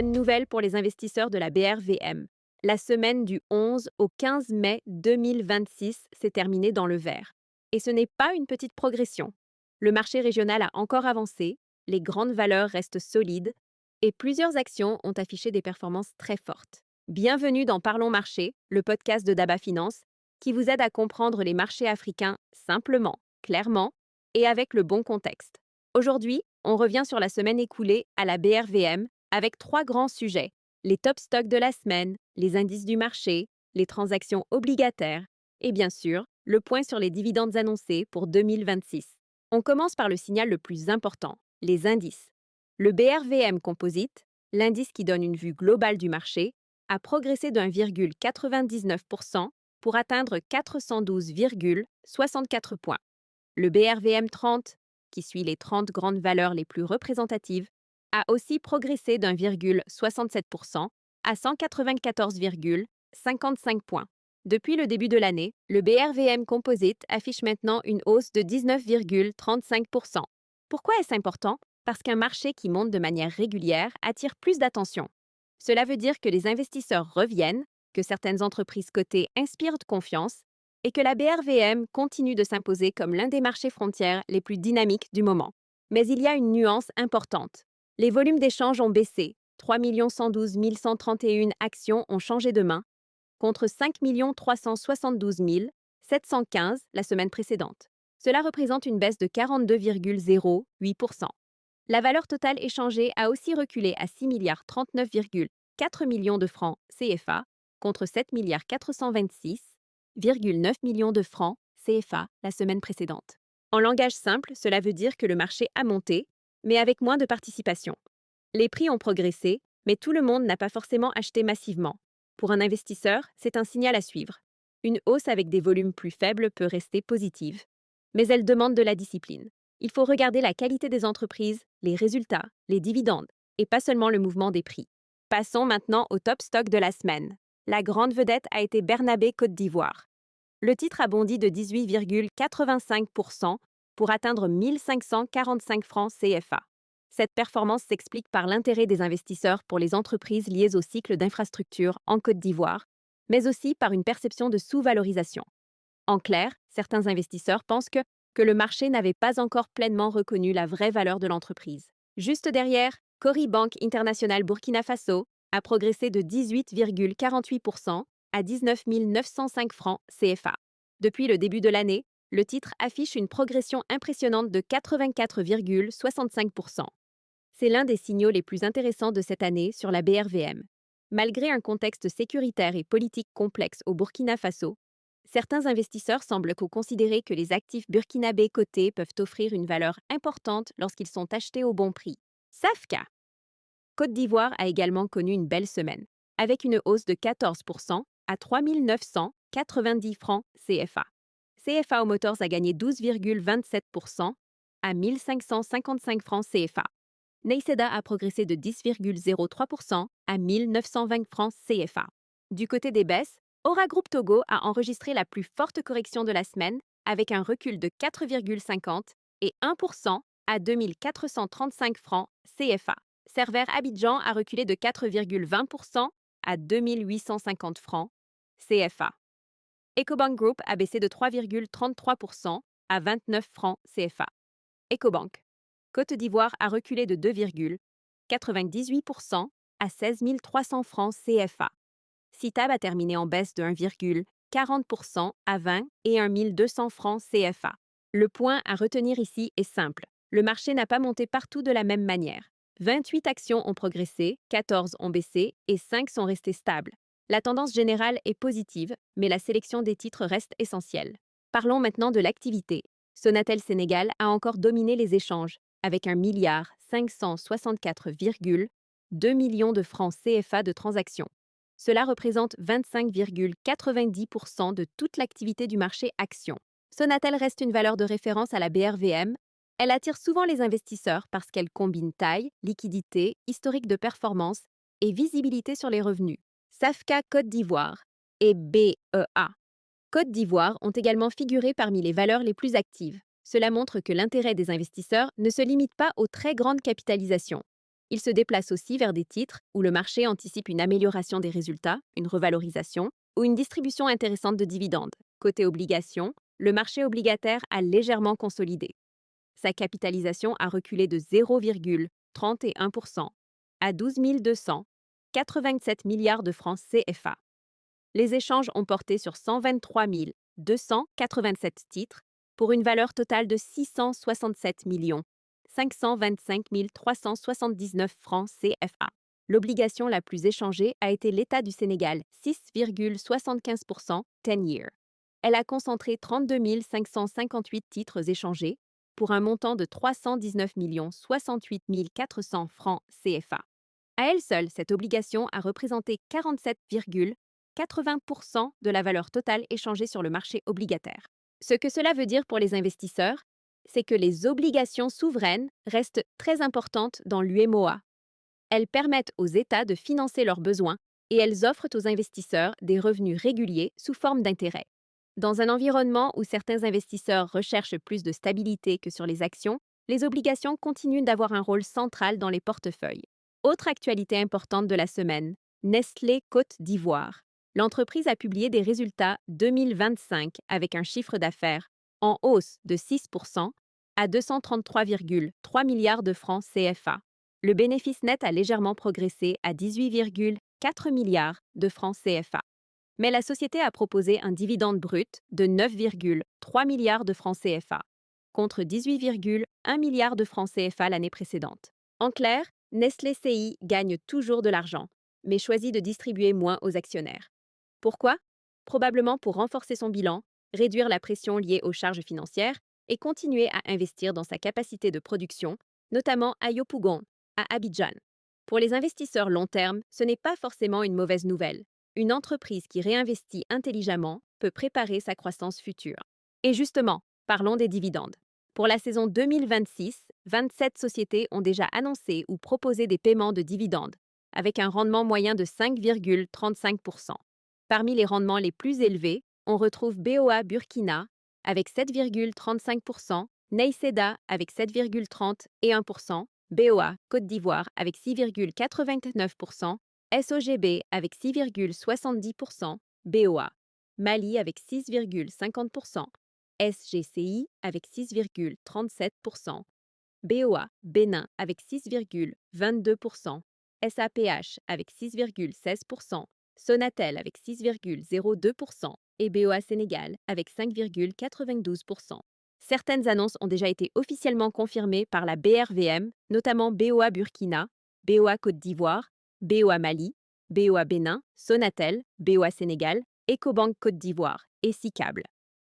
bonne nouvelle pour les investisseurs de la BRVM. La semaine du 11 au 15 mai 2026 s'est terminée dans le vert. Et ce n'est pas une petite progression. Le marché régional a encore avancé, les grandes valeurs restent solides et plusieurs actions ont affiché des performances très fortes. Bienvenue dans Parlons Marché, le podcast de Daba Finance, qui vous aide à comprendre les marchés africains simplement, clairement et avec le bon contexte. Aujourd'hui, on revient sur la semaine écoulée à la BRVM avec trois grands sujets: les top stocks de la semaine, les indices du marché, les transactions obligataires et bien sûr, le point sur les dividendes annoncés pour 2026. On commence par le signal le plus important, les indices. Le BRVM Composite, l'indice qui donne une vue globale du marché, a progressé d'1,99% pour atteindre 412,64 points. Le BRVM 30, qui suit les 30 grandes valeurs les plus représentatives, a aussi progressé d'1,67% à 194,55 points. Depuis le début de l'année, le BRVM Composite affiche maintenant une hausse de 19,35%. Pourquoi est-ce important? Parce qu'un marché qui monte de manière régulière attire plus d'attention. Cela veut dire que les investisseurs reviennent, que certaines entreprises cotées inspirent de confiance et que la BRVM continue de s'imposer comme l'un des marchés frontières les plus dynamiques du moment. Mais il y a une nuance importante. Les volumes d'échange ont baissé. 3 112 131 actions ont changé de main, contre 5 372 715 la semaine précédente. Cela représente une baisse de 42,08%. La valeur totale échangée a aussi reculé à 6,39,4 milliards de francs CFA, contre 7,426,9 millions de francs CFA la semaine précédente. En langage simple, cela veut dire que le marché a monté, mais avec moins de participation. Les prix ont progressé, mais tout le monde n'a pas forcément acheté massivement. Pour un investisseur, c'est un signal à suivre. Une hausse avec des volumes plus faibles peut rester positive, mais elle demande de la discipline. Il faut regarder la qualité des entreprises, les résultats, les dividendes, et pas seulement le mouvement des prix. Passons maintenant au top stock de la semaine. La grande vedette a été Bernabé Côte d'Ivoire. Le titre a bondi de 18,85% pour atteindre 1545 francs CFA. Cette performance s'explique par l'intérêt des investisseurs pour les entreprises liées au cycle d'infrastructure en Côte d'Ivoire, mais aussi par une perception de sous-valorisation. En clair, certains investisseurs pensent que le marché n'avait pas encore pleinement reconnu la vraie valeur de l'entreprise. Juste derrière, Cori Banque Internationale Burkina Faso a progressé de 18,48% à 19 905 francs CFA. Depuis le début de l'année, le titre affiche une progression impressionnante de 84,65%. C'est l'un des signaux les plus intéressants de cette année sur la BRVM. Malgré un contexte sécuritaire et politique complexe au Burkina Faso, certains investisseurs semblent considérer que les actifs burkinabés cotés peuvent offrir une valeur importante lorsqu'ils sont achetés au bon prix. Safka. Côte d'Ivoire a également connu une belle semaine, avec une hausse de 14% à 3 990 francs CFA. CFA Motors a gagné 12,27% à 1555 francs CFA. Neyseda a progressé de 10,03% à 1920 francs CFA. Du côté des baisses, Aura Group Togo a enregistré la plus forte correction de la semaine avec un recul de 4,50 et 1% à 2435 francs CFA. Server Abidjan a reculé de 4,20% à 2850 francs CFA. Ecobank Group a baissé de 3,33% à 29 francs CFA. Ecobank. Côte d'Ivoire a reculé de 2,98% à 16 300 francs CFA. Citab a terminé en baisse de 1,40% à 20 et 1 200 francs CFA. Le point à retenir ici est simple. Le marché n'a pas monté partout de la même manière. 28 actions ont progressé, 14 ont baissé et 5 sont restées stables. La tendance générale est positive, mais la sélection des titres reste essentielle. Parlons maintenant de l'activité. Sonatel Sénégal a encore dominé les échanges, avec 1,564,2 millions de francs CFA de transactions. Cela représente 25,90% de toute l'activité du marché actions. Sonatel reste une valeur de référence à la BRVM. Elle attire souvent les investisseurs parce qu'elle combine taille, liquidité, historique de performance et visibilité sur les revenus. Safka Côte d'Ivoire et BEA Côte d'Ivoire ont également figuré parmi les valeurs les plus actives. Cela montre que l'intérêt des investisseurs ne se limite pas aux très grandes capitalisations. Ils se déplacent aussi vers des titres où le marché anticipe une amélioration des résultats, une revalorisation ou une distribution intéressante de dividendes. Côté obligations, le marché obligataire a légèrement consolidé. Sa capitalisation a reculé de 0,31% à 12 287 milliards de francs CFA. Les échanges ont porté sur 123 287 titres pour une valeur totale de 667 525 379 francs CFA. L'obligation la plus échangée a été l'État du Sénégal, 6,75% 10-year. Elle a concentré 32 558 titres échangés pour un montant de 319 68 400 francs CFA. À elle seule, cette obligation a représenté 47,80% de la valeur totale échangée sur le marché obligataire. Ce que cela veut dire pour les investisseurs, c'est que les obligations souveraines restent très importantes dans l'UMOA. Elles permettent aux États de financer leurs besoins et elles offrent aux investisseurs des revenus réguliers sous forme d'intérêts. Dans un environnement où certains investisseurs recherchent plus de stabilité que sur les actions, les obligations continuent d'avoir un rôle central dans les portefeuilles. Autre actualité importante de la semaine, Nestlé Côte d'Ivoire. L'entreprise a publié des résultats 2025 avec un chiffre d'affaires en hausse de 6% à 233,3 milliards de francs CFA. Le bénéfice net a légèrement progressé à 18,4 milliards de francs CFA. Mais la société a proposé un dividende brut de 9,3 milliards de francs CFA, contre 18,1 milliards de francs CFA l'année précédente. En clair, Nestlé CI gagne toujours de l'argent, mais choisit de distribuer moins aux actionnaires. Pourquoi? Probablement pour renforcer son bilan, réduire la pression liée aux charges financières et continuer à investir dans sa capacité de production, notamment à Yopougon, à Abidjan. Pour les investisseurs long terme, ce n'est pas forcément une mauvaise nouvelle. Une entreprise qui réinvestit intelligemment peut préparer sa croissance future. Et justement, parlons des dividendes. Pour la saison 2026, 27 sociétés ont déjà annoncé ou proposé des paiements de dividendes, avec un rendement moyen de 5,35%. Parmi les rendements les plus élevés, on retrouve BOA Burkina avec 7,35%, Neyseda avec 7,30 et 1%, BOA Côte d'Ivoire avec 6,89%, SOGB avec 6,70%, BOA Mali avec 6,50%, SGCI avec 6,37%, BOA Bénin avec 6,22%, SAPH avec 6,16%, Sonatel avec 6,02% et BOA Sénégal avec 5,92%. Certaines annonces ont déjà été officiellement confirmées par la BRVM, notamment BOA Burkina, BOA Côte d'Ivoire, BOA Mali, BOA Bénin, Sonatel, BOA Sénégal, Ecobank Côte d'Ivoire et Sicable.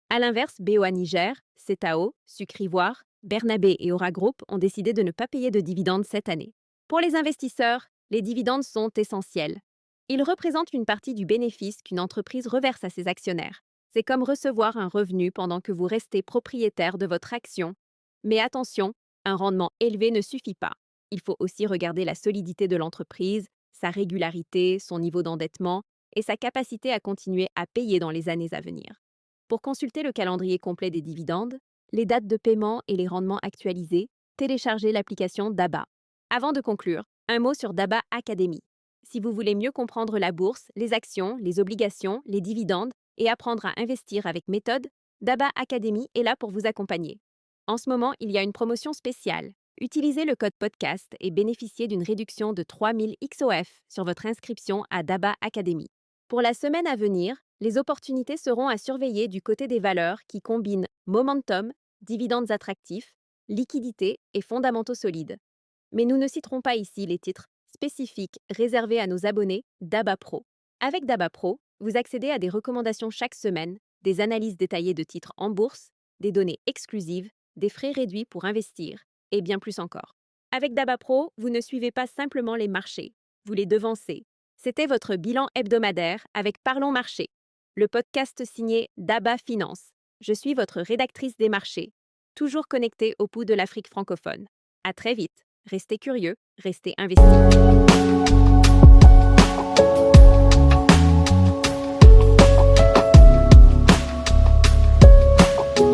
A l'inverse, BOA Niger, Cetao, Sucre Ivoire, Bernabé et Aura Group ont décidé de ne pas payer de dividendes cette année. Pour les investisseurs, les dividendes sont essentiels. Ils représentent une partie du bénéfice qu'une entreprise reverse à ses actionnaires. C'est comme recevoir un revenu pendant que vous restez propriétaire de votre action. Mais attention, un rendement élevé ne suffit pas. Il faut aussi regarder la solidité de l'entreprise, sa régularité, son niveau d'endettement et sa capacité à continuer à payer dans les années à venir. Pour consulter le calendrier complet des dividendes, les dates de paiement et les rendements actualisés, téléchargez l'application DABA. Avant de conclure, un mot sur DABA Academy. Si vous voulez mieux comprendre la bourse, les actions, les obligations, les dividendes et apprendre à investir avec méthode, DABA Academy est là pour vous accompagner. En ce moment, il y a une promotion spéciale. Utilisez le code podcast et bénéficiez d'une réduction de 3000 XOF sur votre inscription à DABA Academy. Pour la semaine à venir, les opportunités seront à surveiller du côté des valeurs qui combinent momentum, dividendes attractifs, liquidité et fondamentaux solides. Mais nous ne citerons pas ici les titres spécifiques réservés à nos abonnés DABA Pro. Avec DABA Pro, vous accédez à des recommandations chaque semaine, des analyses détaillées de titres en bourse, des données exclusives, des frais réduits pour investir et bien plus encore. Avec DABA Pro, vous ne suivez pas simplement les marchés, vous les devancez. C'était votre bilan hebdomadaire avec Parlons Marché, le podcast signé DABA Finance. Je suis votre rédactrice des marchés, toujours connectée au pouls de l'Afrique francophone. À très vite. Restez curieux, restez investis.